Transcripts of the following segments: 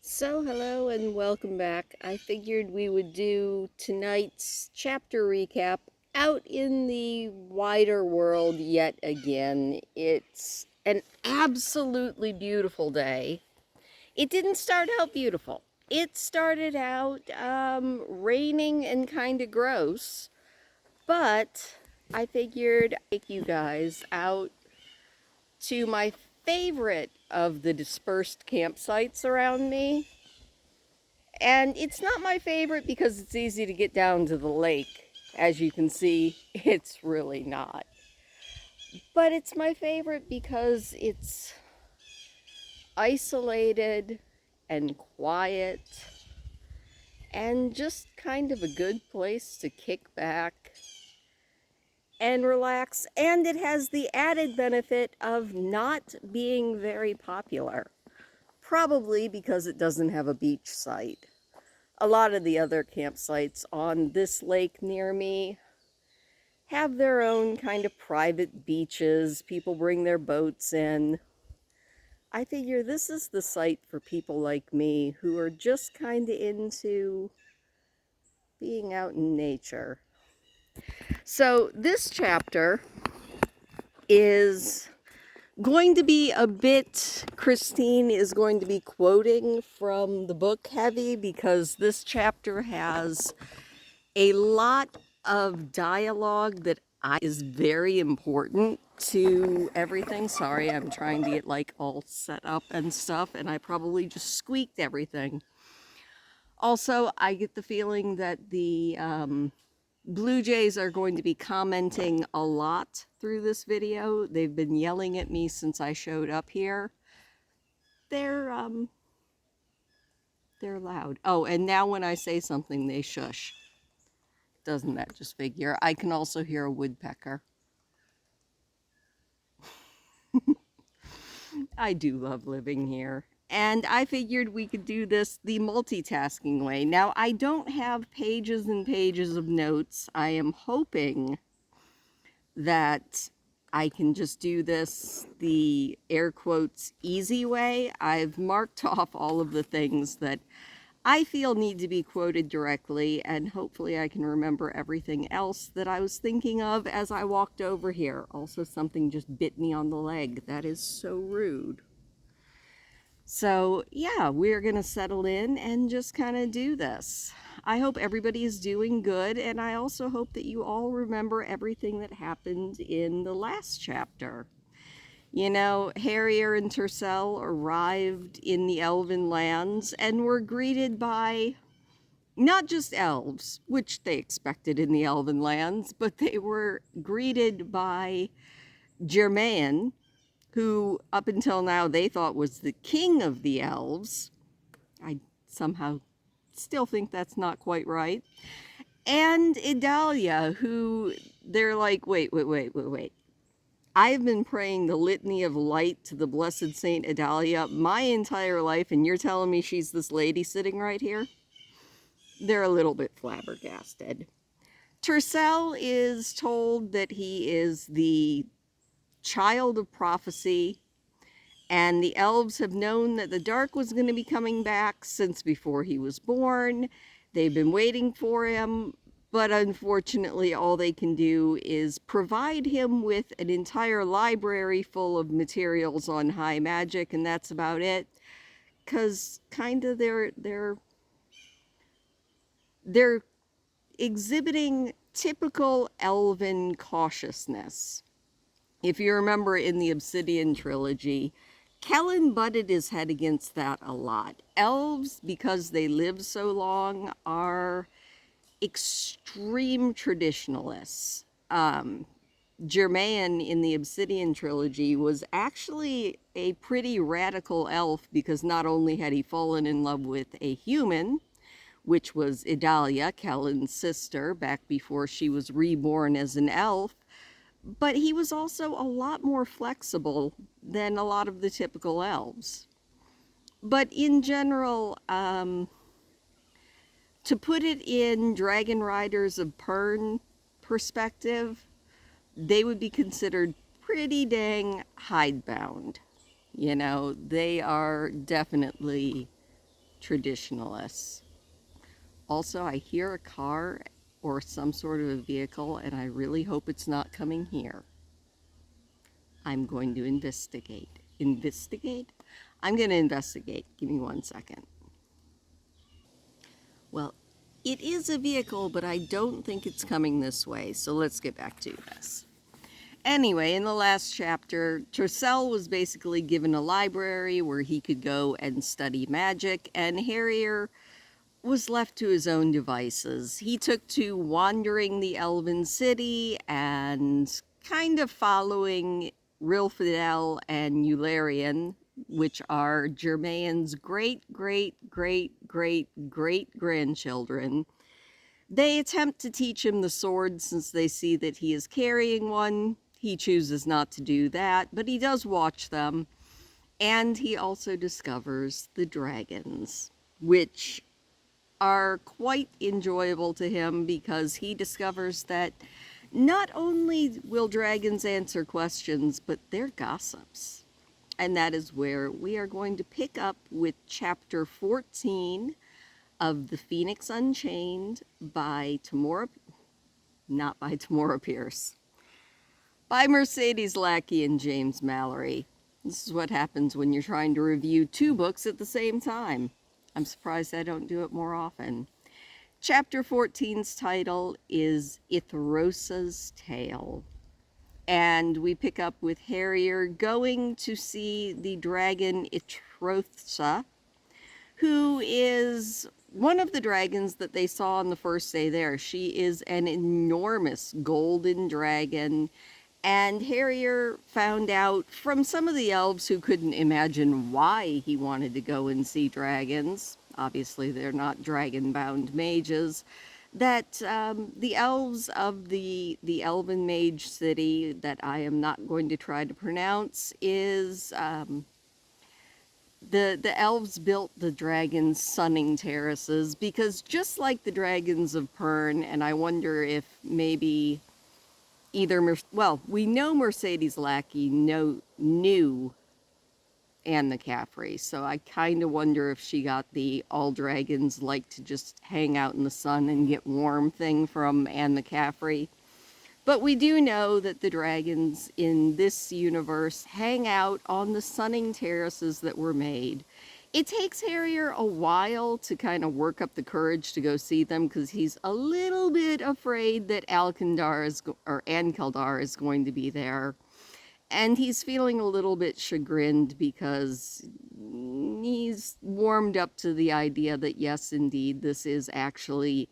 So, hello and welcome back. I figured we would do tonight's chapter recap out in the wider world yet again. It's an absolutely beautiful day. It didn't start out beautiful. It started out raining and kind of gross, but I figured I'd take you guys out to my favorite of the dispersed campsites around me. And it's not my favorite because it's easy to get down to the lake. As you can see, it's really not. But it's my favorite because it's isolated and quiet and just kind of a good place to kick back and relax. And it has the added benefit of not being very popular. Probably because it doesn't have a beach site. A lot of the other campsites on this lake near me have their own kind of private beaches. People bring their boats in. I figure this is the site for people like me who are just kind of into being out in nature. So this chapter is going to be a bit, Christine is going to be quoting from the book heavy because this chapter has a lot of dialogue that is very important to everything. Sorry, I'm trying to get like all set up and stuff, and I probably just squeaked everything. Also, I get the feeling that the Blue Jays are going to be commenting a lot through this video. They've been yelling at me since I showed up here. They're loud. Oh, and now when I say something, they shush. Doesn't that just figure? I can also hear a woodpecker. I do love living here. And I figured we could do this the multitasking way. Now, I don't have pages and pages of notes. I am hoping that I can just do this the air quotes easy way. I've marked off all of the things that I feel need to be quoted directly, and hopefully I can remember everything else that I was thinking of as I walked over here. Also, something just bit me on the leg. That is so rude. So, yeah, we're going to settle in and just kind of do this. I hope everybody is doing good, and I also hope that you all remember everything that happened in the last chapter. You know, Harrier and Tercel arrived in the elven lands and were greeted by not just elves, which they expected in the elven lands, but they were greeted by Germain, who up until now they thought was the king of the elves. I somehow still think that's not quite right. And Idalia, who they're like, wait. I've been praying the litany of light to the blessed Saint Idalia my entire life, and you're telling me she's this lady sitting right here? They're a little bit flabbergasted. Tercel is told that he is the child of prophecy, and the elves have known that the dark was going to be coming back since before he was born. They've been waiting for him, but unfortunately all they can do is provide him with an entire library full of materials on high magic, and that's about it. Because kind of they're exhibiting typical elven cautiousness. If you remember in the Obsidian trilogy, Kellen butted his head against that a lot. Elves, because they live so long, are extreme traditionalists. Germain in the Obsidian trilogy was actually a pretty radical elf because not only had he fallen in love with a human, which was Idalia, Kellen's sister, back before she was reborn as an elf, but he was also a lot more flexible than a lot of the typical elves. But in general, to put it in Dragon Riders of Pern perspective, they would be considered pretty dang hidebound. You know, they are definitely traditionalists. Also, I hear a car or some sort of a vehicle, and I really hope it's not coming here. I'm going to investigate. Investigate? I'm going to investigate. Give me 1 second. Well, it is a vehicle, but I don't think it's coming this way, so let's get back to this. Anyway, in the last chapter, Tercel was basically given a library where he could go and study magic, and Harrier was left to his own devices. He took to wandering the Elven City and kind of following Rilfidel and Eularian, which are Germain's great grandchildren. They attempt to teach him the sword since they see that he is carrying one. He chooses not to do that, but he does watch them. And he also discovers the dragons, which are quite enjoyable to him because he discovers that not only will dragons answer questions, but they're gossips. And that is where we are going to pick up with chapter 14 of the Phoenix Unchained by not by Tamora Pierce, by Mercedes Lackey and James Mallory. This is what happens when you're trying to review 2 books at the same time. I'm surprised I don't do it more often. Chapter 14's title is Ithoriosa's Tale. And we pick up with Harrier going to see the dragon Ithoriosa, who is one of the dragons that they saw on the first day there. She is an enormous golden dragon, and Harrier found out from some of the elves who couldn't imagine why he wanted to go and see dragons. Obviously, they're not dragon-bound mages. That the elves of the elven mage city that I am not going to try to pronounce is the elves built the dragon's sunning terraces because just like the dragons of Pern, and I wonder if maybe we know Mercedes Lackey knew Anne the Caffrey, so I kind of wonder if she got the all dragons like to just hang out in the sun and get warm thing from Anne the Caffrey. But we do know that the dragons in this universe hang out on the sunning terraces that were made. It takes Harrier a while to kind of work up the courage to go see them because he's a little bit afraid that Ankeldar is going to be there. And he's feeling a little bit chagrined because he's warmed up to the idea that yes, indeed, this is actually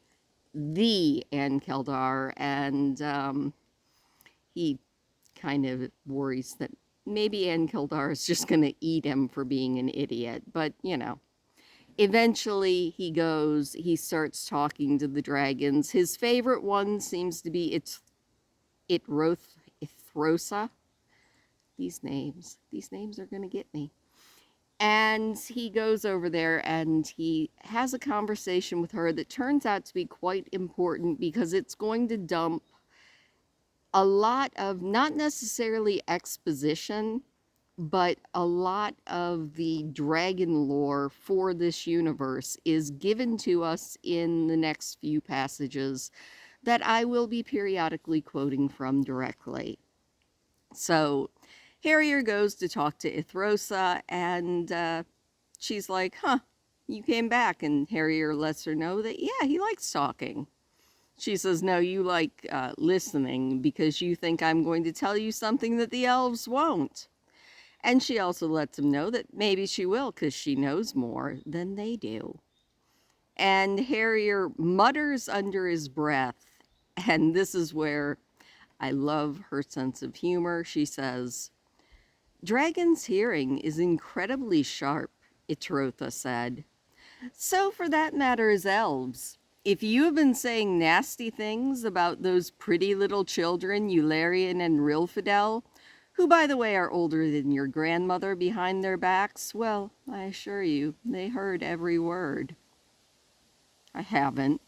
the Ankeldar, and he kind of worries that maybe Ankeldar is just going to eat him for being an idiot. But, eventually he starts talking to the dragons. His favorite one seems to be Ithrosa. These names are going to get me. And he goes over there and he has a conversation with her that turns out to be quite important because it's going to dump a lot of, not necessarily exposition, but a lot of the dragon lore for this universe is given to us in the next few passages that I will be periodically quoting from directly. So Harrier goes to talk to Ithrosa, and she's like, you came back. And Harrier lets her know that, yeah, he likes talking. She says, no, you like listening because you think I'm going to tell you something that the elves won't. And she also lets him know that maybe she will because she knows more than they do. And Harrier mutters under his breath, and this is where I love her sense of humor. She says, Dragon's hearing is incredibly sharp, Ithrosa said. So for that matter is elves. If you have been saying nasty things about those pretty little children, Eularian and Rilfidel, who by the way are older than your grandmother behind their backs, well, I assure you, they heard every word. I haven't.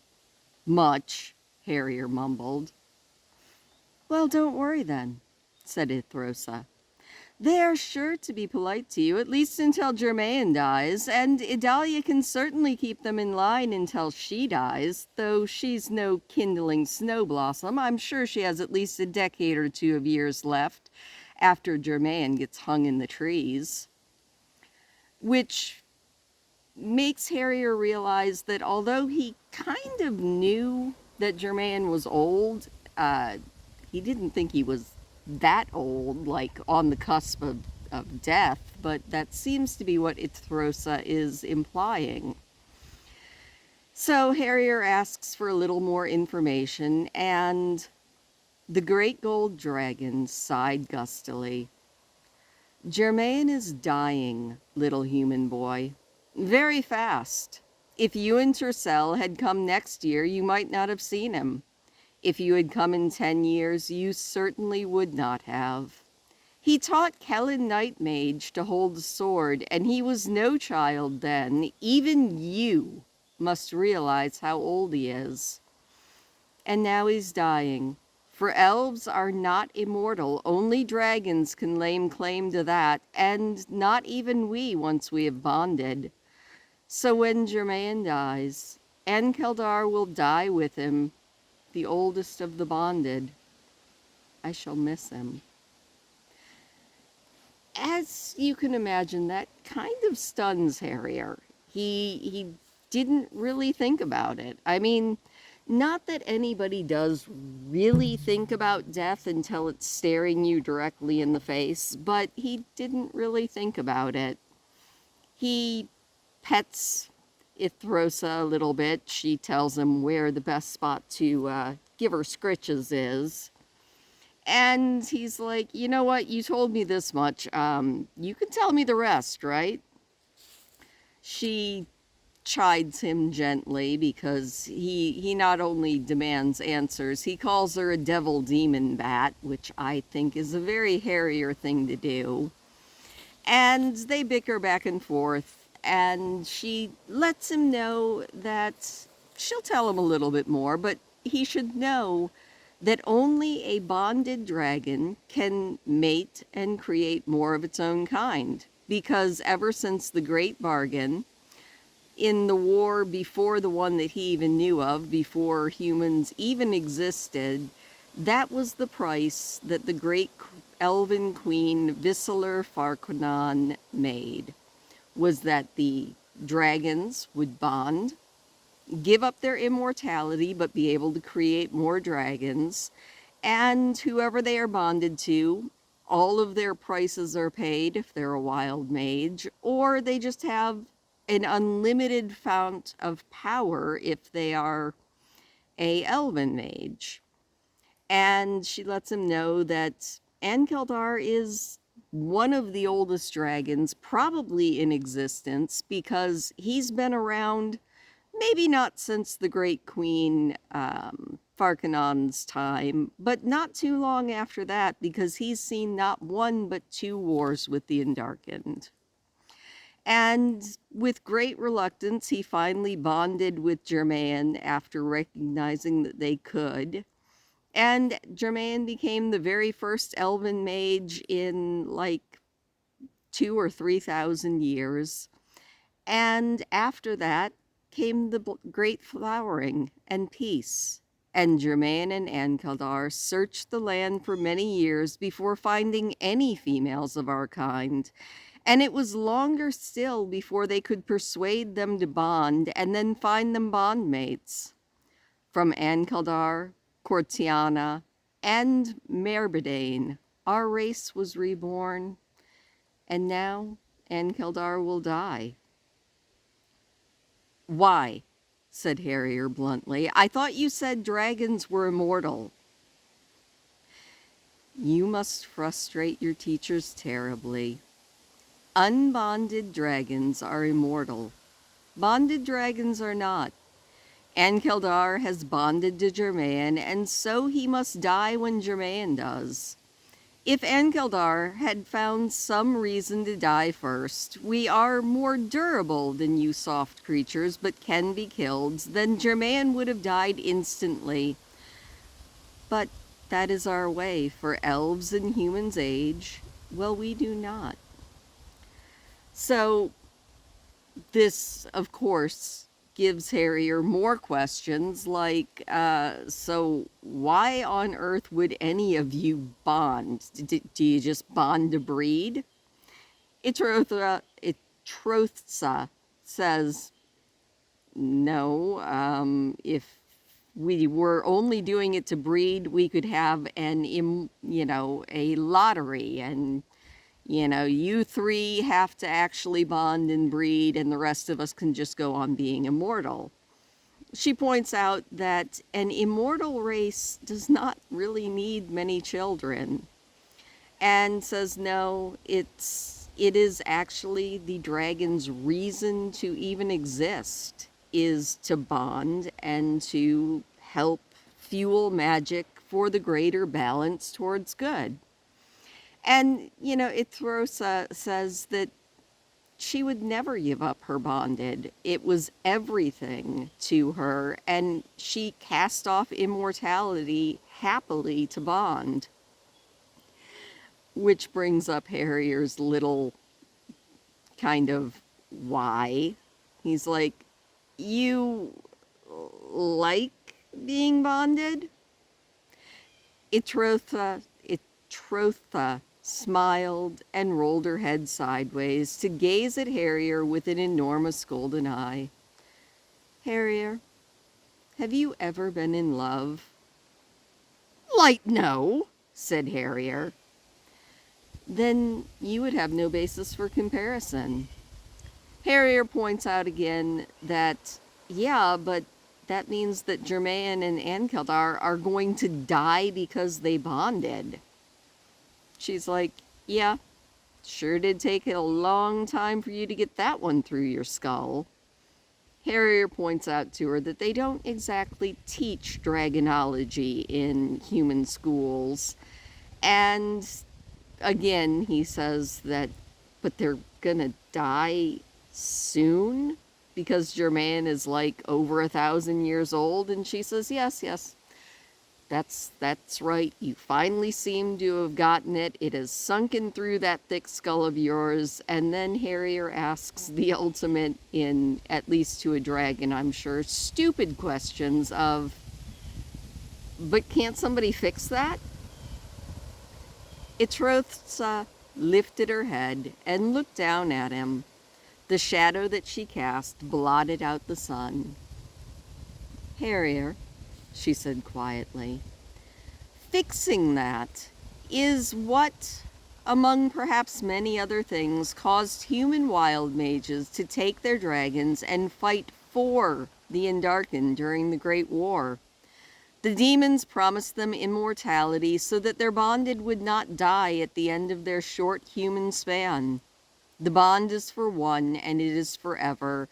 Much, Harrier mumbled. Well, don't worry then, said Ithrosa. They're sure to be polite to you, at least until Germain dies, and Idalia can certainly keep them in line until she dies, though she's no kindling snow blossom. I'm sure she has at least a decade or two of years left after Germain gets hung in the trees. Which makes Harrier realize that although he kind of knew that Germain was old, he didn't think he was that old, like on the cusp of death, but that seems to be what Ithoriosa is implying. So Harrier asks for a little more information, and the great gold dragon sighed gustily. Germain is dying, little human boy. Very fast. If you and Tercel had come next year, you might not have seen him. If you had come in 10 years, you certainly would not have. He taught Kellen Nightmage to hold a sword, and he was no child then. Even you must realize how old he is. And now he's dying. For elves are not immortal. Only dragons can lay claim to that, and not even we once we have bonded. So when Germain dies, Ankeldar will die with him, the oldest of the bonded. I shall miss him. As you can imagine, that kind of stuns Harrier. He didn't really think about it. I mean, not that anybody does really think about death until it's staring you directly in the face, but he didn't really think about it. He pets Ithrosa a little bit. She tells him where the best spot to give her scritches is. And he's like, you know what? You told me this much. You can tell me the rest, right? She chides him gently because he not only demands answers, he calls her a devil demon bat, which I think is a very Harrier thing to do. And they bicker back and forth, and she lets him know that she'll tell him a little bit more, but he should know that only a bonded dragon can mate and create more of its own kind. Because ever since the Great Bargain, in the war before the one that he even knew of, before humans even existed, that was the price that the great elven queen Visseler Farquanon made, was that the dragons would bond, give up their immortality, but be able to create more dragons, and whoever they are bonded to, all of their prices are paid if they're a wild mage, or they just have an unlimited fount of power if they are a elven mage. And she lets him know that Ankeldar is one of the oldest dragons probably in existence, because he's been around maybe not since the Great Queen Farquanon's time, but not too long after that, because he's seen not one but two wars with the Undarkened. And with great reluctance, he finally bonded with Germain after recognizing that they could. And Germain became the very first elven mage in like 2,000 or 3,000 years. And after that came the great flowering and peace. And Germain and Ankeldar searched the land for many years before finding any females of our kind. And it was longer still before they could persuade them to bond and then find them bondmates. From Ankeldar, Cortiana, and Merbedane, our race was reborn. And now Ankeldar will die. Why? Said Harrier bluntly. I thought you said dragons were immortal. You must frustrate your teachers terribly. Unbonded dragons are immortal. Bonded dragons are not. Ankeldar has bonded to Germain, and so he must die when Germain does. If Ankeldar had found some reason to die first, we are more durable than you soft creatures, but can be killed, then Germain would have died instantly. But that is our way, for elves and humans age, Well, we do not. So, this, of course, gives Harrier more questions like, so why on earth would any of you bond? Do you just bond to breed? Itrotha says, no, if we were only doing it to breed, we could have a lottery, and you three have to actually bond and breed, and the rest of us can just go on being immortal. She points out that an immortal race does not really need many children, and says no, it is actually the dragon's reason to even exist is to bond and to help fuel magic for the greater balance towards good. And, Ithrosa says that she would never give up her bonded. It was everything to her, and she cast off immortality happily to bond. Which brings up Harrier's little kind of why. He's like, you like being bonded? Itrotha smiled and rolled her head sideways to gaze at Harrier with an enormous golden eye. Harrier, have you ever been in love? Like, no, said Harrier. Then you would have no basis for comparison. Harrier points out again that, yeah, but that means that Germain and Ankeldar are going to die because they bonded. She's like, yeah, sure did take a long time for you to get that one through your skull. Harrier points out to her that they don't exactly teach dragonology in human schools. And again, he says that, but they're gonna die soon? Because Germain is like over 1,000 years old, and she says, yes, that's right. You finally seem to have gotten it. It has sunken through that thick skull of yours. And then Harrier asks the ultimate, in at least to a dragon, I'm sure, stupid questions of, but can't somebody fix that? Ithrosa lifted her head and looked down at him. The shadow that she cast blotted out the sun. Harrier, she said quietly, fixing that is what, among perhaps many other things, caused human wild mages to take their dragons and fight for the Endarken during the Great War. The demons promised them immortality so that their bonded would not die at the end of their short human span. The bond is for one, and it is forever.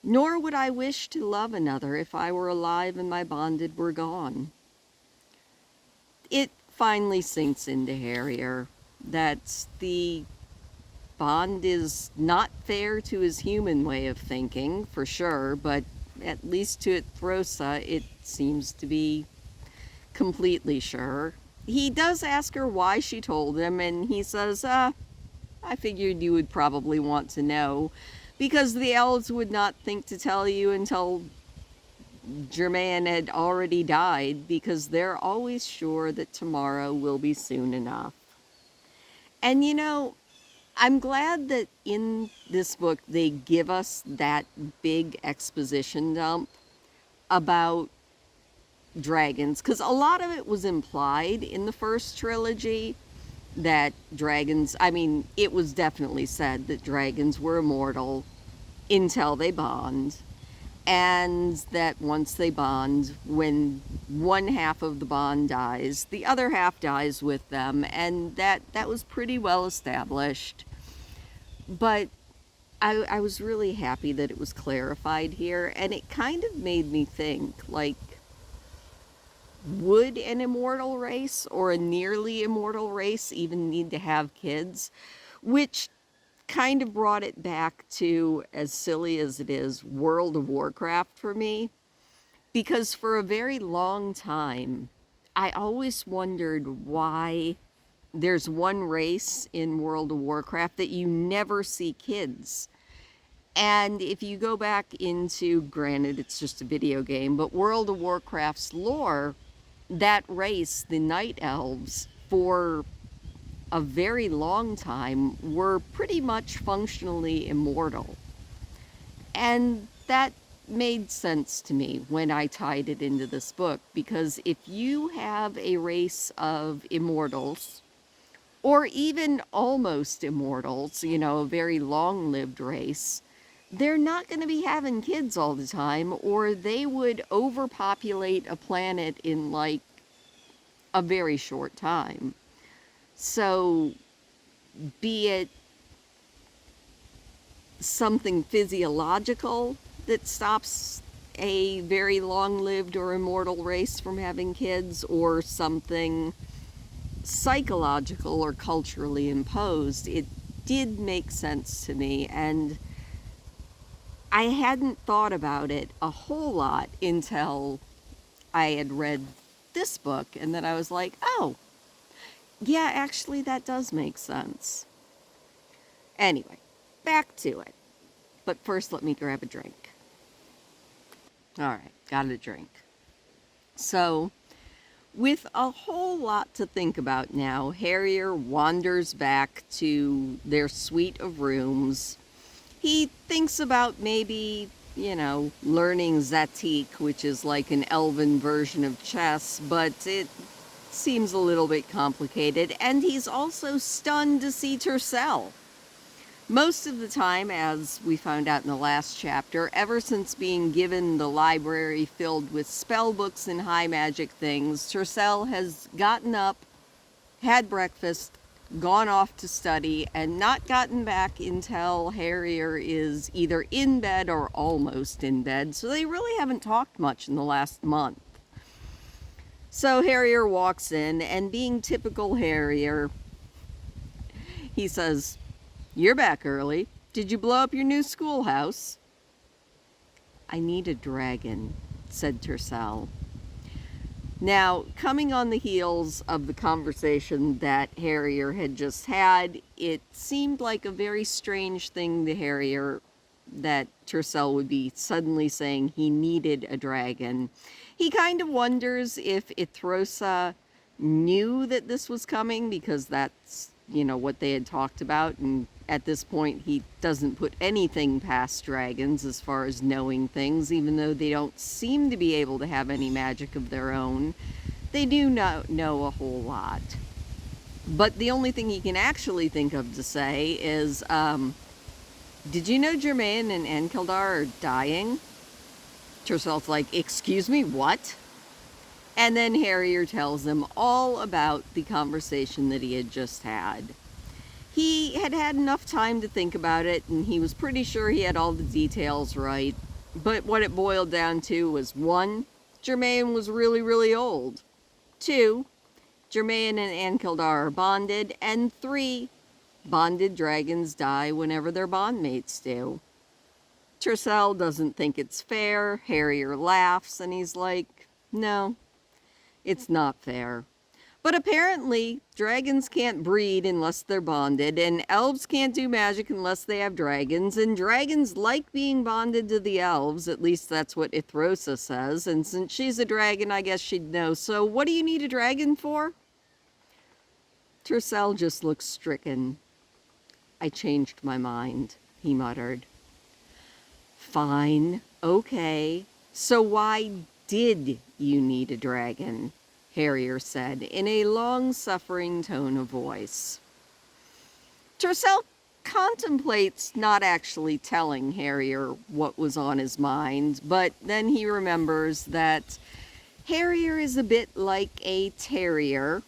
Nor would I wish to love another if I were alive and my bonded were gone. It finally sinks into Harrier that the bond is not fair to his human way of thinking, for sure, but at least to Ithrosa, it seems to be completely sure. He does ask her why she told him, and he says, I figured you would probably want to know, because the elves would not think to tell you until Germain had already died, because they're always sure that tomorrow will be soon enough. And I'm glad that in this book they give us that big exposition dump about dragons, because a lot of it was implied in the first trilogy that dragons, it was definitely said that dragons were immortal until they bond, and that once they bond, when one half of the bond dies, the other half dies with them, and that was pretty well established. But I was really happy that it was clarified here, and it kind of made me think, like, would an immortal race or a nearly immortal race even need to have kids? Which kind of brought it back to, as silly as it is, World of Warcraft for me. Because for a very long time, I always wondered why there's one race in World of Warcraft that you never see kids. And if you go back into, granted, it's just a video game, but World of Warcraft's lore, that race, the Night Elves, for a very long time, were pretty much functionally immortal. And that made sense to me when I tied it into this book, because if you have a race of immortals, or even almost immortals, you know, a very long-lived race, they're not going to be having kids all the time, or they would overpopulate a planet in like a very short time. So, be it something physiological that stops a very long-lived or immortal race from having kids, or something psychological or culturally imposed, it did make sense to me. And I hadn't thought about it a whole lot until I had read this book, and then I was like, oh, yeah, actually that does make sense. Anyway, back to it. But first, let me grab a drink. All right, got a drink. So, with a whole lot to think about now, Harrier wanders back to their suite of rooms. He thinks about maybe, you know, learning Zatik, which is like an elven version of chess, but it seems a little bit complicated. And he's also stunned to see Tercel. Most of the time, as we found out in the last chapter, ever since being given the library filled with spell books and high magic things, Tercel has gotten up, had breakfast, gone off to study, and not gotten back until Harrier is either in bed or almost in bed, so they really haven't talked much in the last month. So Harrier walks in, and being typical Harrier, he says, "You're back early. Did you blow up your new schoolhouse?" "I need a dragon," said Tercel. Now, coming on the heels of the conversation that Harrier had just had, it seemed like a very strange thing to Harrier that Tercel would be suddenly saying he needed a dragon. He kind of wonders if Ithoriosa knew that this was coming, because that's, you know, what they had talked about, and at this point he doesn't put anything past dragons as far as knowing things, even though they don't seem to be able to have any magic of their own. They do not know a whole lot. But the only thing he can actually think of to say is, did you know Germain and Ankildar are dying? Tercel's like, excuse me, what? And then Harrier tells him all about the conversation that he had just had. He had had enough time to think about it, and he was pretty sure he had all the details right. But what it boiled down to was, 1, Germain was really, really old. 2, Germain and Ankildar are bonded. And 3, bonded dragons die whenever their bondmates do. Tercel doesn't think it's fair. Harrier laughs, and he's like, no, it's not fair. But apparently, dragons can't breed unless they're bonded, and elves can't do magic unless they have dragons, and dragons like being bonded to the elves, at least that's what Ithoriosa says, and since she's a dragon, I guess she'd know. So what do you need a dragon for? Tercel just looks stricken. "I changed my mind," he muttered. "Fine, okay. So why did you need a dragon?" Harrier said in a long-suffering tone of voice. Tercel contemplates not actually telling Harrier what was on his mind, but then he remembers that Harrier is a bit like a terrier,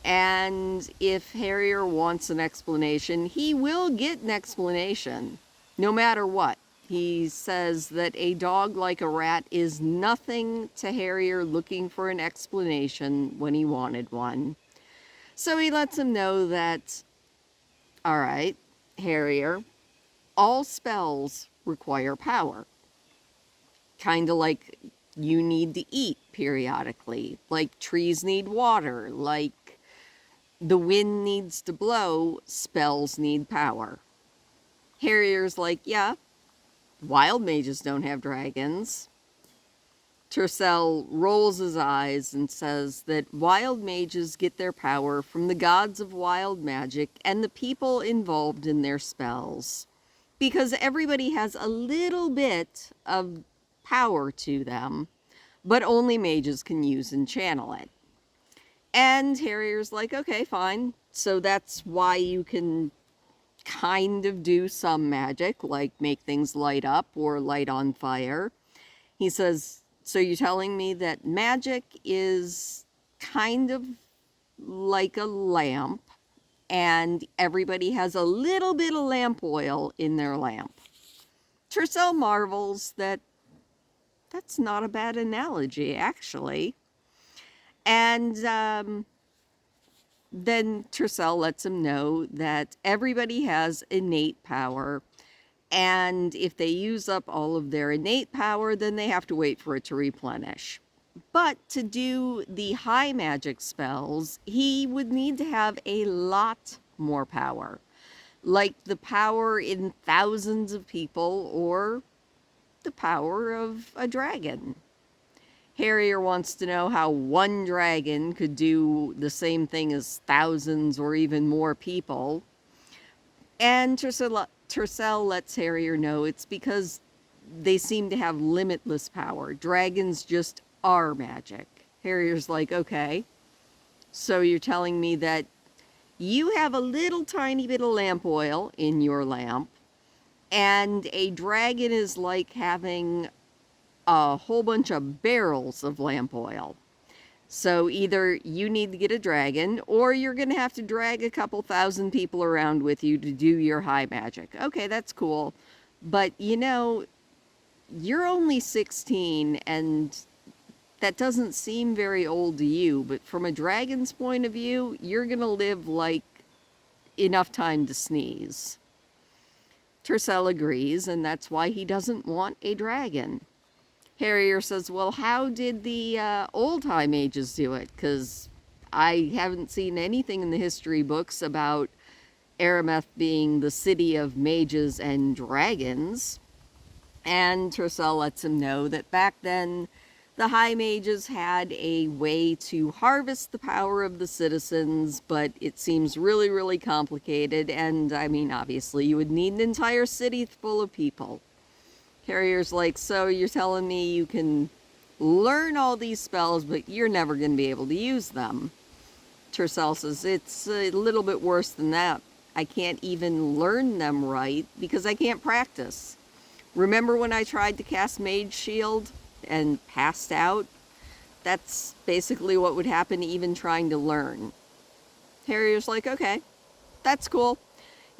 and if Harrier wants an explanation, he will get an explanation, no matter what. He says that a dog like a rat is nothing to Harrier looking for an explanation when he wanted one. So he lets him know that, all right, Harrier, all spells require power. Kind of like you need to eat periodically, like trees need water, like The wind needs to blow, spells need power. Harrier's like, yeah, wild mages don't have dragons. Tercel rolls his eyes and says that wild mages get their power from the gods of wild magic and the people involved in their spells. Because everybody has a little bit of power to them, but only mages can use and channel it. And Harrier's like, okay, fine. So that's why you can kind of do some magic, like make things light up or light on fire. He says, so you're telling me that magic is kind of like a lamp, and everybody has a little bit of lamp oil in their lamp. Tercel marvels that that's not a bad analogy, actually. And then Tercel lets him know that everybody has innate power, and if they use up all of their innate power, then they have to wait for it to replenish. But to do the high magic spells, he would need to have a lot more power. Like the power in thousands of people or the power of a dragon. Harrier wants to know how one dragon could do the same thing as thousands or even more people. And Tercel lets Harrier know it's because they seem to have limitless power. Dragons just are magic. Harrier's like, okay, so you're telling me that you have a little tiny bit of lamp oil in your lamp, and a dragon is like having a whole bunch of barrels of lamp oil. So either you need to get a dragon, or you're going to have to drag a couple thousand people around with you to do your high magic. Okay, that's cool. But, you know, you're only 16, and that doesn't seem very old to you. But from a dragon's point of view, you're going to live, like, enough time to sneeze. Tercel agrees, and that's why he doesn't want a dragon. Harrier says, well, how did the old high mages do it? Because I haven't seen anything in the history books about Arameth being the city of mages and dragons. And Tercel lets him know that back then, the high mages had a way to harvest the power of the citizens, but it seems really, really complicated. And, I mean, obviously, you would need an entire city full of people. Harrier's like, so you're telling me you can learn all these spells, but you're never going to be able to use them. Tercel says, it's a little bit worse than that. I can't even learn them right because I can't practice. Remember when I tried to cast Mage Shield and passed out? That's basically what would happen even trying to learn. Harrier's like, okay, that's cool.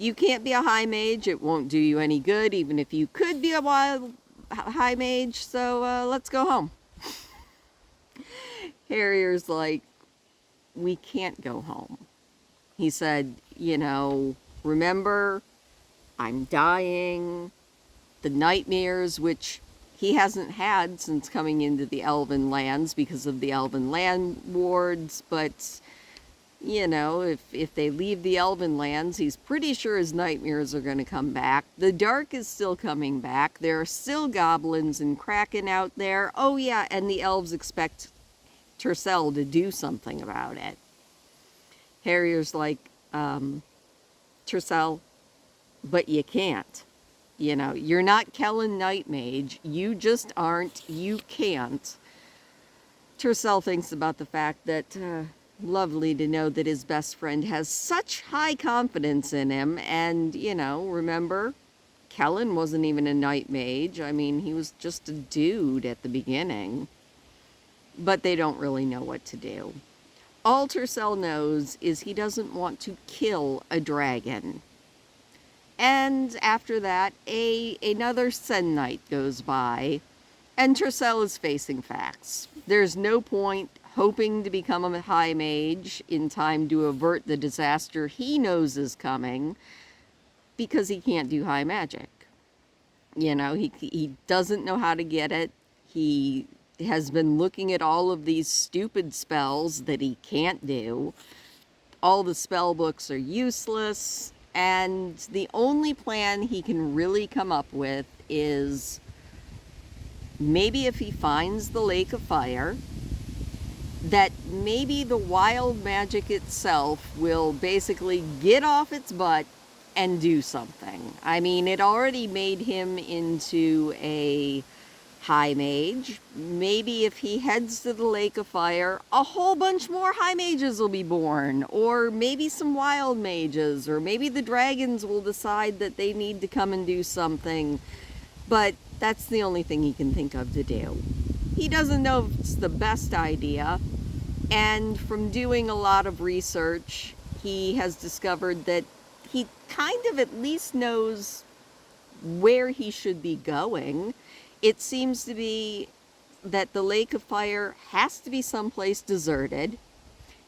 You can't be a high mage. It won't do you any good, even if you could be a wild high mage. So let's go home. Harrier's like, we can't go home. He said, you know, remember, I'm dying. The nightmares, which he hasn't had since coming into the Elven lands because of the Elven land wards, but you know, if they leave the Elven lands, he's pretty sure his nightmares are going to come back. The dark is still coming back. There are still goblins and kraken out there. Oh yeah, and the elves expect Tercel to do something about it. Harrier's like, Tercel, but you can't. You know, you're not Kellen Nightmage. You just aren't. You can't. Tercel thinks about the fact that... lovely to know that his best friend has such high confidence in him. And, you know, remember, Kellen wasn't even a night mage. I mean, he was just a dude at the beginning. But they don't really know what to do. All Tercel knows is he doesn't want to kill a dragon. And after that, another Sen night goes by, and Tercel is facing facts. There's no point hoping to become a high mage in time to avert the disaster he knows is coming, because he can't do high magic. You know, he doesn't know how to get it. He has been looking at all of these stupid spells that he can't do. All the spell books are useless, and the only plan he can really come up with is maybe if he finds the Lake of Fire, that maybe the wild magic itself will basically get off its butt and do something. I mean, it already made him into a high mage. Maybe if he heads to the Lake of Fire, a whole bunch more high mages will be born, or maybe some wild mages, or maybe the dragons will decide that they need to come and do something. But that's the only thing he can think of to do. He doesn't know if it's the best idea, and from doing a lot of research, he has discovered that he kind of at least knows where he should be going. It seems to be that the Lake of Fire has to be someplace deserted,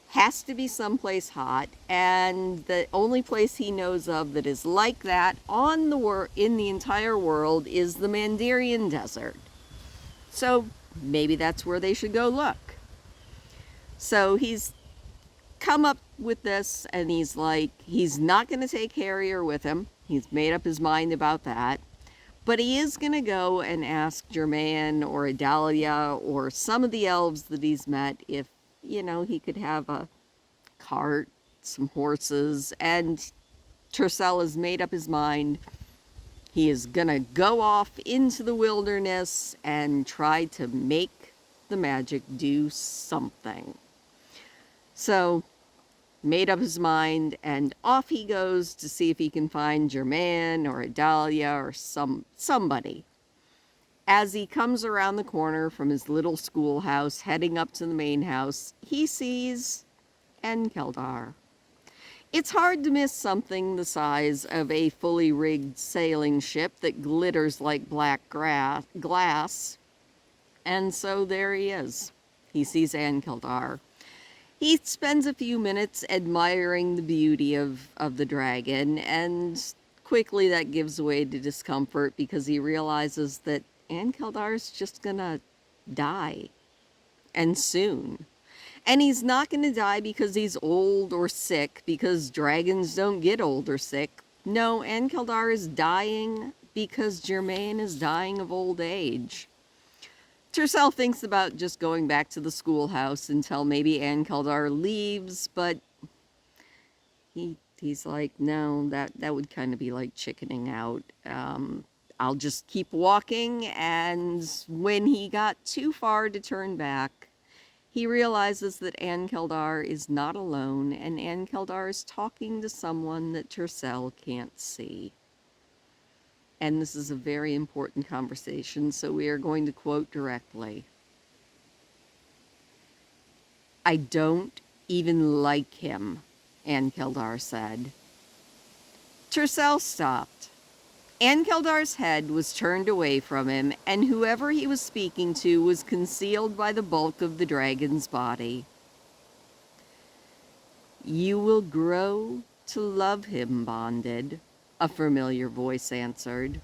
has to be someplace hot, and the only place he knows of that is like that in the entire world is the Mandarian Desert. So maybe that's where they should go look. So he's come up with this, and he's like, he's not going to take Harrier with him. He's made up his mind about that. But he is going to go and ask Germain or Adalia or some of the elves that he's met if, he could have a cart, some horses. And Tercel has made up his mind. He is going to go off into the wilderness and try to make the magic do something. So, made up his mind, and off he goes to see if he can find Germain or Adalia or somebody. As he comes around the corner from his little schoolhouse, heading up to the main house, he sees Enkeldar. It's hard to miss something the size of a fully rigged sailing ship that glitters like black glass. And so there he is. He sees Enkeldar. He spends a few minutes admiring the beauty of the dragon, and quickly that gives way to discomfort because he realizes that Enkeldar's just gonna die, and soon. And he's not gonna die because he's old or sick, because dragons don't get old or sick. No, Enkeldar is dying because Germain is dying of old age. Tercel thinks about just going back to the schoolhouse until maybe Enkeldar leaves, but he's like, no, that would kind of be like chickening out. I'll just keep walking, and when he got too far to turn back, he realizes that Enkeldar is not alone, and Enkeldar is talking to someone that Tercel can't see. And this is a very important conversation, so we are going to quote directly. "I don't even like him," Enkeldar said. Tercel stopped. Enkeldar's head was turned away from him, and whoever he was speaking to was concealed by the bulk of the dragon's body. "You will grow to love him, Bonded," a familiar voice answered.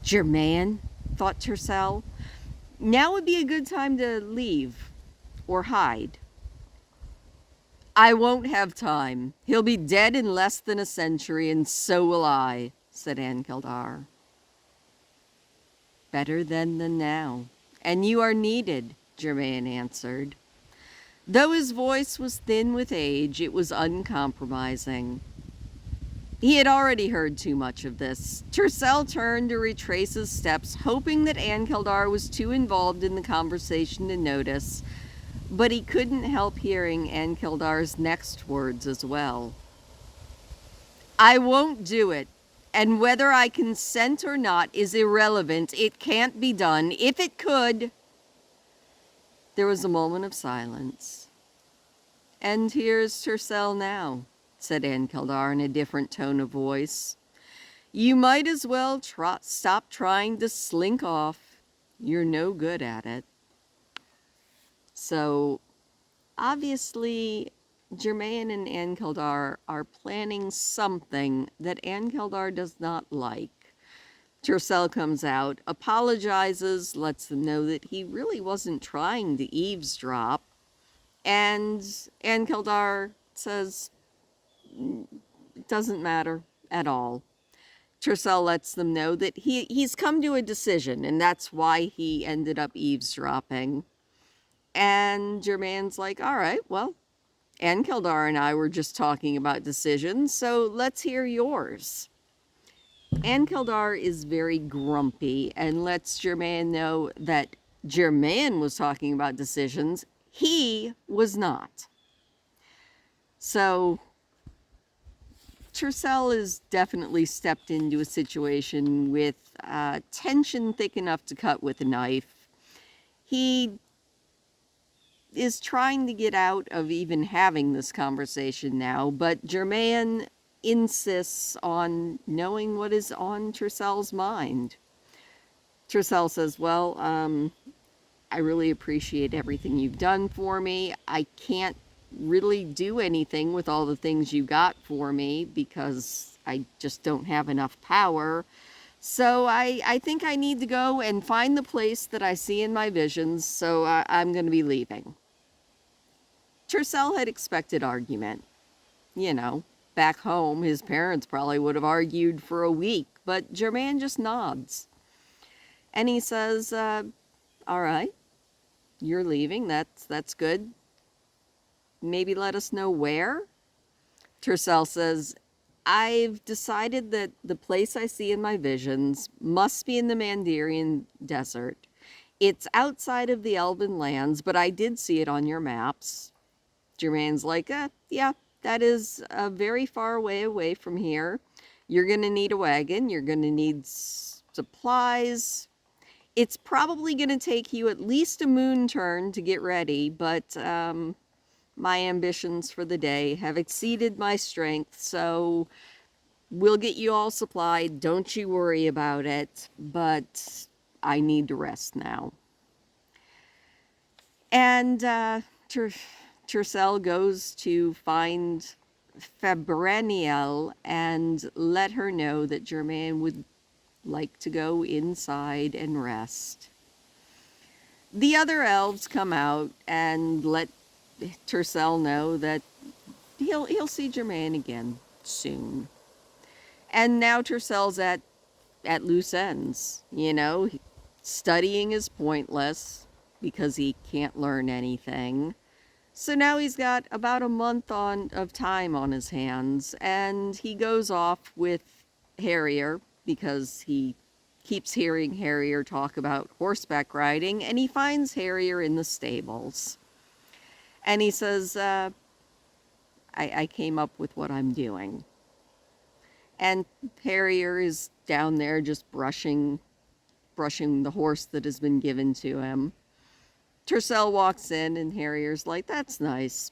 Germain, thought Tercel. Now would be a good time to leave or hide. "I won't have time. He'll be dead in less than a century, and so will I," said Enkeldar. "Better then than now, and you are needed," Germain answered. Though his voice was thin with age, it was uncompromising. He had already heard too much of this. Tercel turned to retrace his steps, hoping that Enkeldar was too involved in the conversation to notice, but he couldn't help hearing Enkeldar's next words as well. "I won't do it, and whether I consent or not is irrelevant. It can't be done. If it could..." There was a moment of silence. "And here's Tercel now," said Enkeldar in a different tone of voice. "You might as well stop trying to slink off. You're no good at it." So, obviously, Germain and Enkeldar are planning something that Enkeldar does not like. Tercel comes out, apologizes, lets them know that he really wasn't trying to eavesdrop, and Enkeldar says it doesn't matter at all. Tercel lets them know that he's come to a decision, and that's why he ended up eavesdropping. And Germain's like, all right, well, Ankildar and I were just talking about decisions, so let's hear yours. Ankildar is very grumpy and lets Germain know that Germain was talking about decisions. He was not. So Tercel has definitely stepped into a situation with tension thick enough to cut with a knife. He is trying to get out of even having this conversation now, but Germain insists on knowing what is on Tercel's mind. Tercel says, well, I really appreciate everything you've done for me. I can't really do anything with all the things you got for me because I just don't have enough power. So I think I need to go and find the place that I see in my visions, so I'm going to be leaving. Tercel had expected argument. You know, back home, his parents probably would have argued for a week, but Germain just nods. And he says, all right, you're leaving, that's good. Maybe let us know where? Tercel says, I've decided that the place I see in my visions must be in the Mandarian Desert. It's outside of the Elven lands, but I did see it on your maps. Germain's like, yeah, that is very far away from here. You're going to need a wagon. You're going to need supplies. It's probably going to take you at least a moon turn to get ready, but my ambitions for the day have exceeded my strength, so we'll get you all supplied. Don't you worry about it, but I need to rest now. And Tercel goes to find Fabraniel and let her know that Germain would like to go inside and rest. The other elves come out and let Tercel know that he'll see Germain again soon. And now Tercel's at loose ends. You know, studying is pointless because he can't learn anything. So now he's got about a month of time on his hands, and he goes off with Harrier because he keeps hearing Harrier talk about horseback riding, and he finds Harrier in the stables. And he says, I came up with what I'm doing. And Harrier is down there just brushing the horse that has been given to him. Tercel walks in and Harrier's like, that's nice.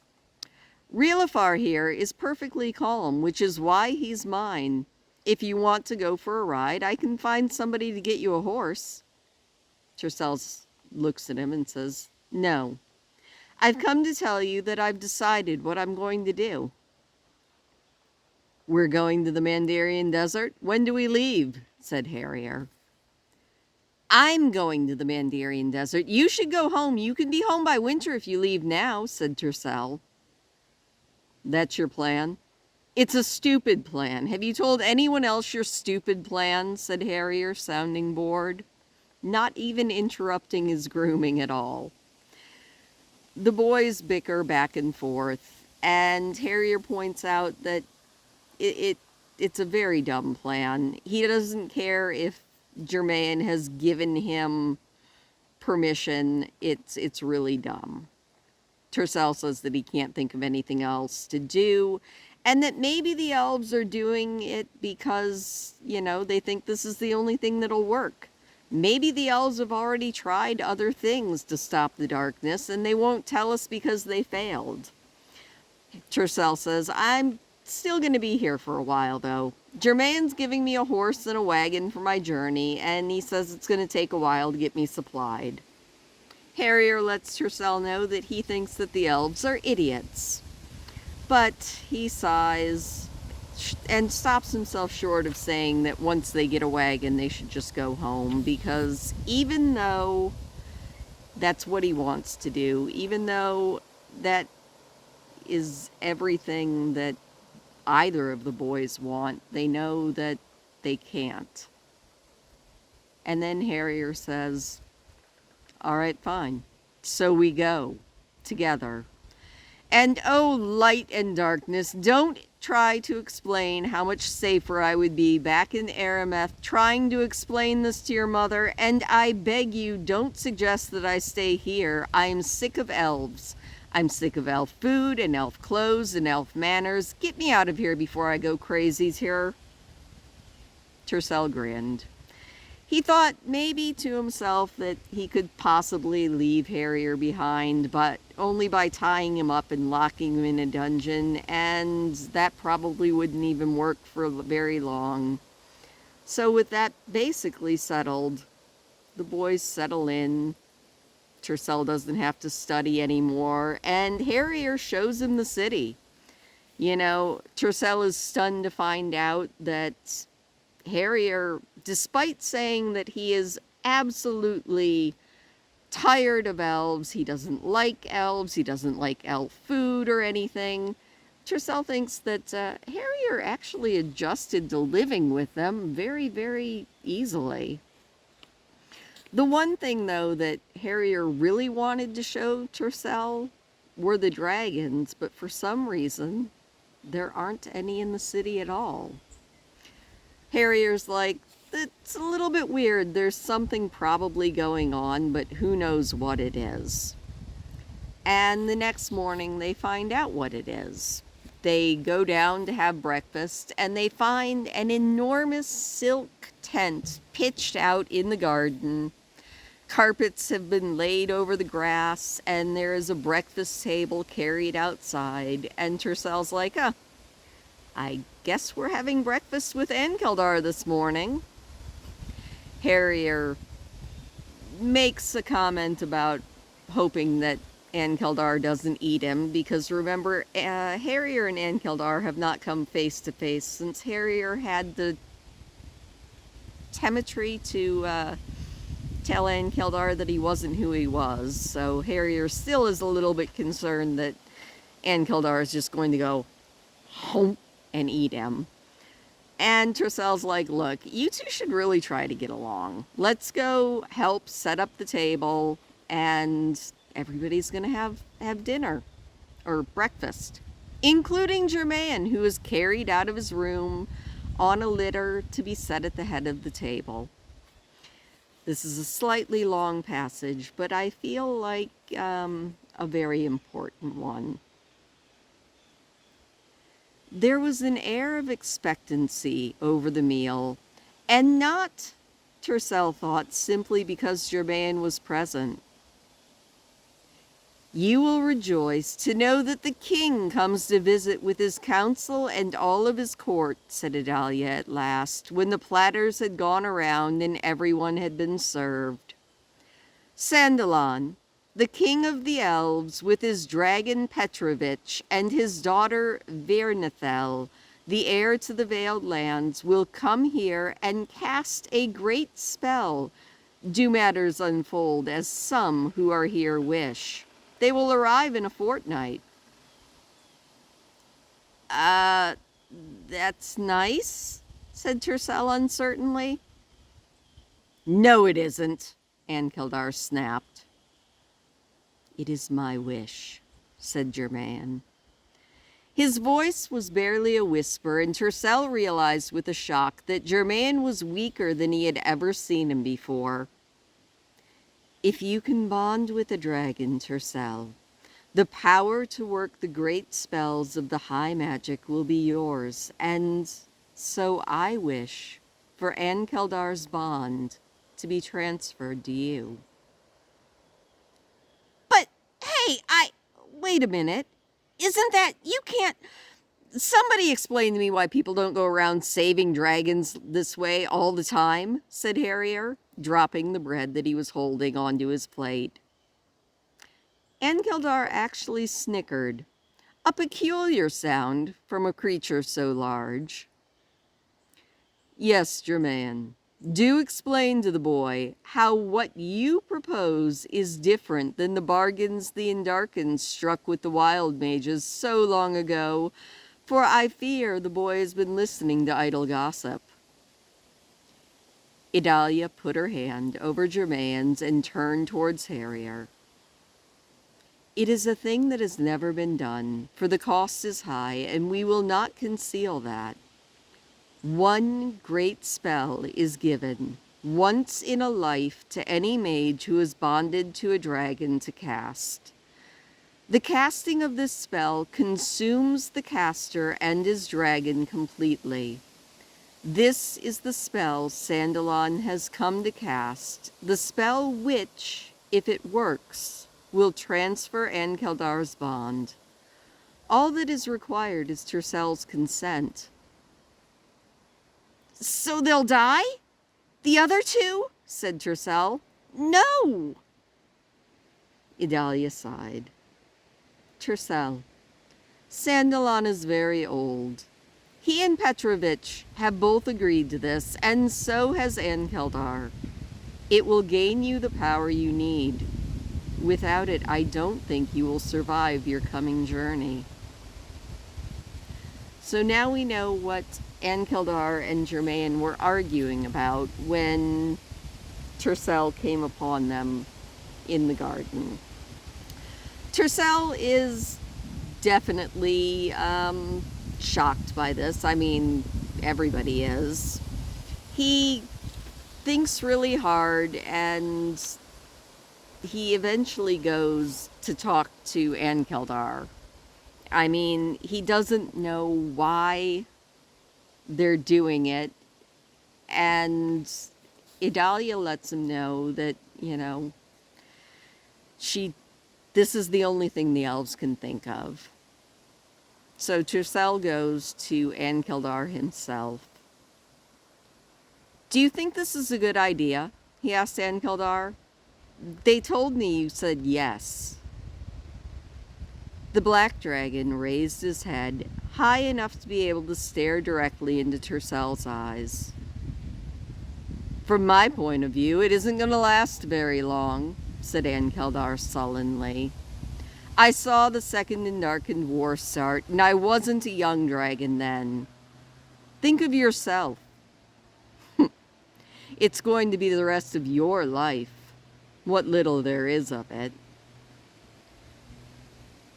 Reelifar here is perfectly calm, which is why he's mine. If you want to go for a ride, I can find somebody to get you a horse. Tercel looks at him and says, no. I've come to tell you that I've decided what I'm going to do. We're going to the Mandarian Desert? When do we leave? Said Harrier. I'm going to the Mandarian Desert. You should go home. You can be home by winter if you leave now, said Tercel. That's your plan? It's a stupid plan. Have you told anyone else your stupid plan? Said Harrier, sounding bored. Not even interrupting his grooming at all. The boys bicker back and forth, and Harrier points out that it's a very dumb plan. He doesn't care if Germain has given him permission. It's really dumb. Tercel says that he can't think of anything else to do, and that maybe the elves are doing it because, you know, they think this is the only thing that'll work. Maybe the elves have already tried other things to stop the darkness, and they won't tell us because they failed. Tercel says, I'm still going to be here for a while, though. Germain's giving me a horse and a wagon for my journey, and he says it's going to take a while to get me supplied. Harrier lets Tercel know that he thinks that the elves are idiots. But he sighs and stops himself short of saying that once they get a wagon, they should just go home, because even though that's what he wants to do, even though that is everything that either of the boys want. They know that they can't. And then Harrier says, all right, fine. So we go together. And oh, light and darkness, don't try to explain how much safer I would be back in Arameth trying to explain this to your mother, and I beg you, don't suggest that I stay here. I am sick of elves. I'm sick of elf food and elf clothes and elf manners. Get me out of here before I go crazy here. Tercel grinned. He thought maybe to himself that he could possibly leave Harrier behind, but only by tying him up and locking him in a dungeon, and that probably wouldn't even work for very long. So with that basically settled, the boys settle in. Tercel doesn't have to study anymore, and Harrier shows him the city. You know, Tercel is stunned to find out that Harrier, despite saying that he is absolutely tired of elves, he doesn't like elves, he doesn't like elf food or anything, Tercel thinks that Harrier actually adjusted to living with them very, very easily. The one thing, though, that Harrier really wanted to show Tercel were the dragons, but for some reason, there aren't any in the city at all. Harrier's like, it's a little bit weird. There's something probably going on, but who knows what it is. And the next morning, they find out what it is. They go down to have breakfast, and they find an enormous silk tent pitched out in the garden. Carpets have been laid over the grass, and there is a breakfast table carried outside. And Tercel's like, I guess we're having breakfast with Ankeldar this morning. Harrier makes a comment about hoping that Ankeldar doesn't eat him, because remember, Harrier and Ankeldar have not come face to face since Harrier had the temetry to tell Ankeldar that he wasn't who he was. So Harrier still is a little bit concerned that Ankeldar is just going to go home and eat him. And Tercel's like, look, you two should really try to get along. Let's go help set up the table, and everybody's going to have dinner, or breakfast, including Germain, who is carried out of his room on a litter to be set at the head of the table. This is a slightly long passage, but I feel like a very important one. There was an air of expectancy over the meal, and not, Tercel thought, simply because Germain was present. You will rejoice to know that the king comes to visit with his council and all of his court, said Adalia at last, when the platters had gone around and everyone had been served. Sandalon, the king of the elves, with his dragon Petrovich and his daughter Vernethel, the heir to the Veiled Lands, will come here and cast a great spell. Do matters unfold as some who are here wish. They will arrive in a fortnight. That's nice, said Tercel uncertainly. No, it isn't, Ankeldar snapped. It is my wish, said Germain. His voice was barely a whisper, and Tercel realized with a shock that Germain was weaker than he had ever seen him before. If you can bond with a dragon, Tercel, the power to work the great spells of the high magic will be yours, and so I wish for Ankeldar's bond to be transferred to you. But, hey, wait a minute. Isn't that, you can't, somebody explain to me why people don't go around saving dragons this way all the time, said Harrier, dropping the bread that he was holding onto his plate. Ankeldar actually snickered, a peculiar sound from a creature so large. Yes, Germain, Do explain to the boy how what you propose is different than the bargains the Indarkans struck with the wild mages so long ago, for I fear the boy has been listening to idle gossip. Idalia put her hand over Germain's and turned towards Harrier. It is a thing that has never been done, for the cost is high, and we will not conceal that. One great spell is given, once in a life, to any mage who is bonded to a dragon to cast. The casting of this spell consumes the caster and his dragon completely. This is the spell Sandalon has come to cast, the spell which, if it works, will transfer Ankeldar's bond. All that is required is Tercell's consent. So they'll die? The other two? Said Tercell. No! Idalia sighed. Tercell, Sandalon is very old. He and Petrovich have both agreed to this, and so has Ankeldar. It will gain you the power you need. Without it, I don't think you will survive your coming journey. So now we know what Ankeldar and Germain were arguing about when Tercell came upon them in the garden. Tercell is definitely shocked by this. I mean, everybody is. He thinks really hard, and he eventually goes to talk to Ankeldar. I mean, he doesn't know why they're doing it, and Idalia lets him know that, this is the only thing the elves can think of. So Tercell goes to Ankeldar himself. Do you think this is a good idea? He asked Ankeldar. They told me you said yes. The black dragon raised his head high enough to be able to stare directly into Tercell's eyes. From my point of view, it isn't going to last very long, said Ankeldar sullenly. I saw the Second Indarken War start, and I wasn't a young dragon then. Think of yourself. It's going to be the rest of your life, what little there is of it.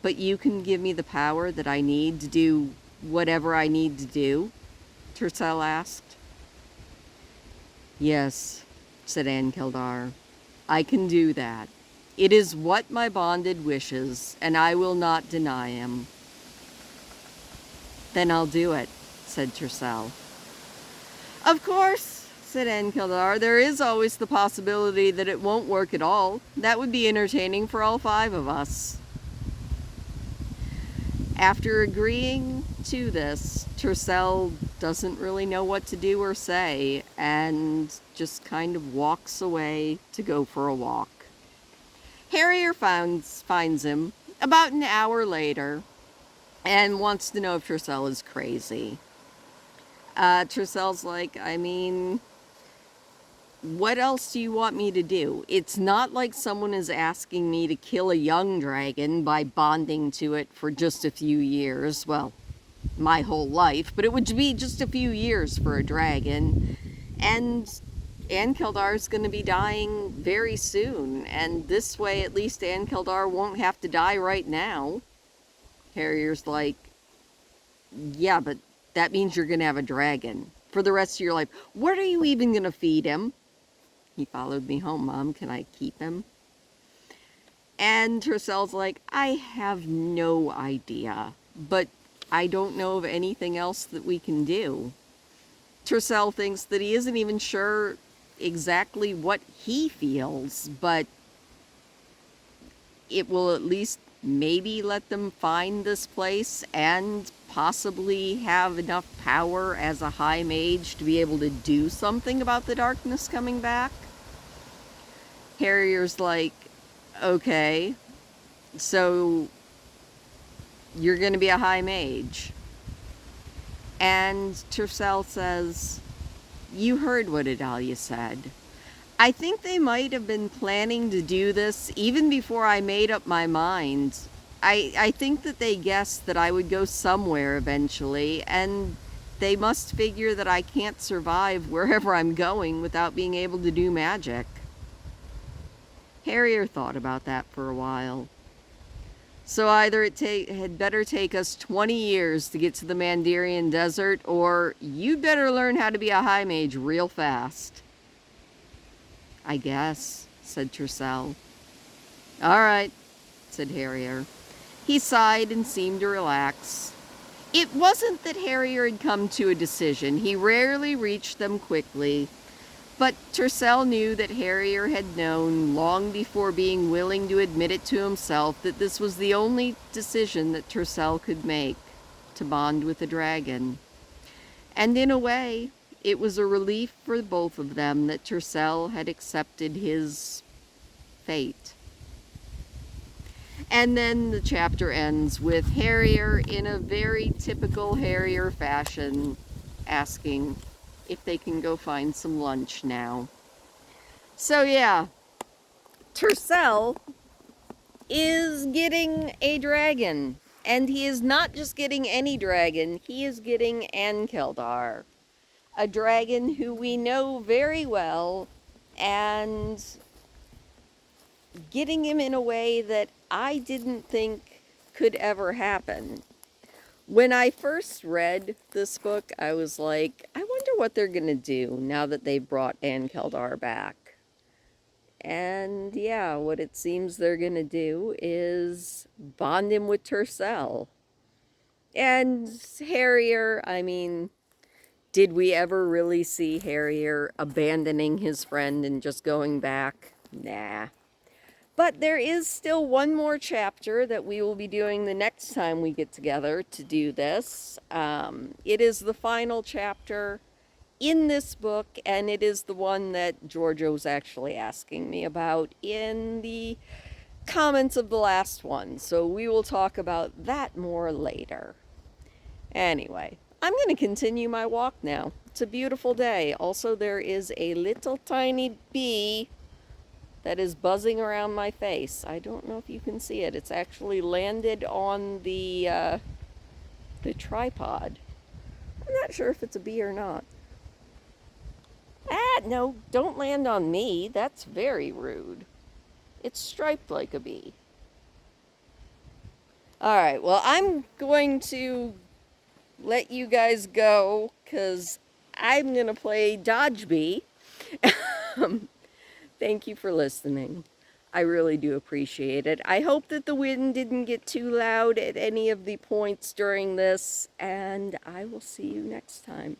But you can give me the power that I need to do whatever I need to do? Tercell asked. Yes, said Ankeldar. I can do that. It is what my bonded wishes, and I will not deny him. Then I'll do it, said Tercell. Of course, said Ankeldar, there is always the possibility that it won't work at all. That would be entertaining for all 5 of us. After agreeing to this, Tercell doesn't really know what to do or say, and just kind of walks away to go for a walk. Harrier finds him about an hour later and wants to know if Tercell is crazy. Tercell's like, I mean, what else do you want me to do? It's not like someone is asking me to kill a young dragon by bonding to it for just a few years. Well, my whole life, but it would be just a few years for a dragon. And Ankeldar's going to be dying very soon, and this way at least Ankeldar won't have to die right now. Harrier's like, yeah, but that means you're going to have a dragon for the rest of your life. What are you even going to feed him? He followed me home, Mom. Can I keep him? And Tercell's like, I have no idea, but I don't know of anything else that we can do. Tercell thinks that he isn't even sure exactly what he feels, but it will at least maybe let them find this place and possibly have enough power as a high mage to be able to do something about the darkness coming back. Harrier's like, okay, so you're going to be a high mage. And Tercell says, You heard what Adalia said. I think they might have been planning to do this even before I made up my mind. I think that they guessed that I would go somewhere eventually, and they must figure that I can't survive wherever I'm going without being able to do magic. Harrier thought about that for a while. So either it had better take us 20 years to get to the Mandarian Desert, or you'd better learn how to be a high mage real fast. I guess, said Tercel. All right, said Harrier. He sighed and seemed to relax. It wasn't that Harrier had come to a decision. He rarely reached them quickly. But Tercel knew that Harrier had known long before being willing to admit it to himself that this was the only decision that Tercel could make, to bond with the dragon. And in a way, it was a relief for both of them that Tercel had accepted his fate. And then the chapter ends with Harrier, in a very typical Harrier fashion, asking if they can go find some lunch now. So yeah, Tercel is getting a dragon. And he is not just getting any dragon, he is getting Ankeldar. A dragon who we know very well, and getting him in a way that I didn't think could ever happen. When I first read this book, I was like, I wonder what they're going to do now that they brought Ankeldar back. And yeah, what it seems they're going to do is bond him with Tercel. And Harrier, I mean, did we ever really see Harrier abandoning his friend and just going back? Nah. But there is still one more chapter that we will be doing the next time we get together to do this. It is the final chapter in this book, and it is the one that Giorgio's actually asking me about in the comments of the last one. So we will talk about that more later. Anyway, I'm going to continue my walk now. It's a beautiful day. Also, there is a little tiny bee that is buzzing around my face. I don't know if you can see it. It's actually landed on the tripod. I'm not sure if it's a bee or not. Ah, no, don't land on me. That's very rude. It's striped like a bee. Alright, well, I'm going to let you guys go, because I'm going to play Dodge Bee. Thank you for listening. I really do appreciate it. I hope that the wind didn't get too loud at any of the points during this, and I will see you next time.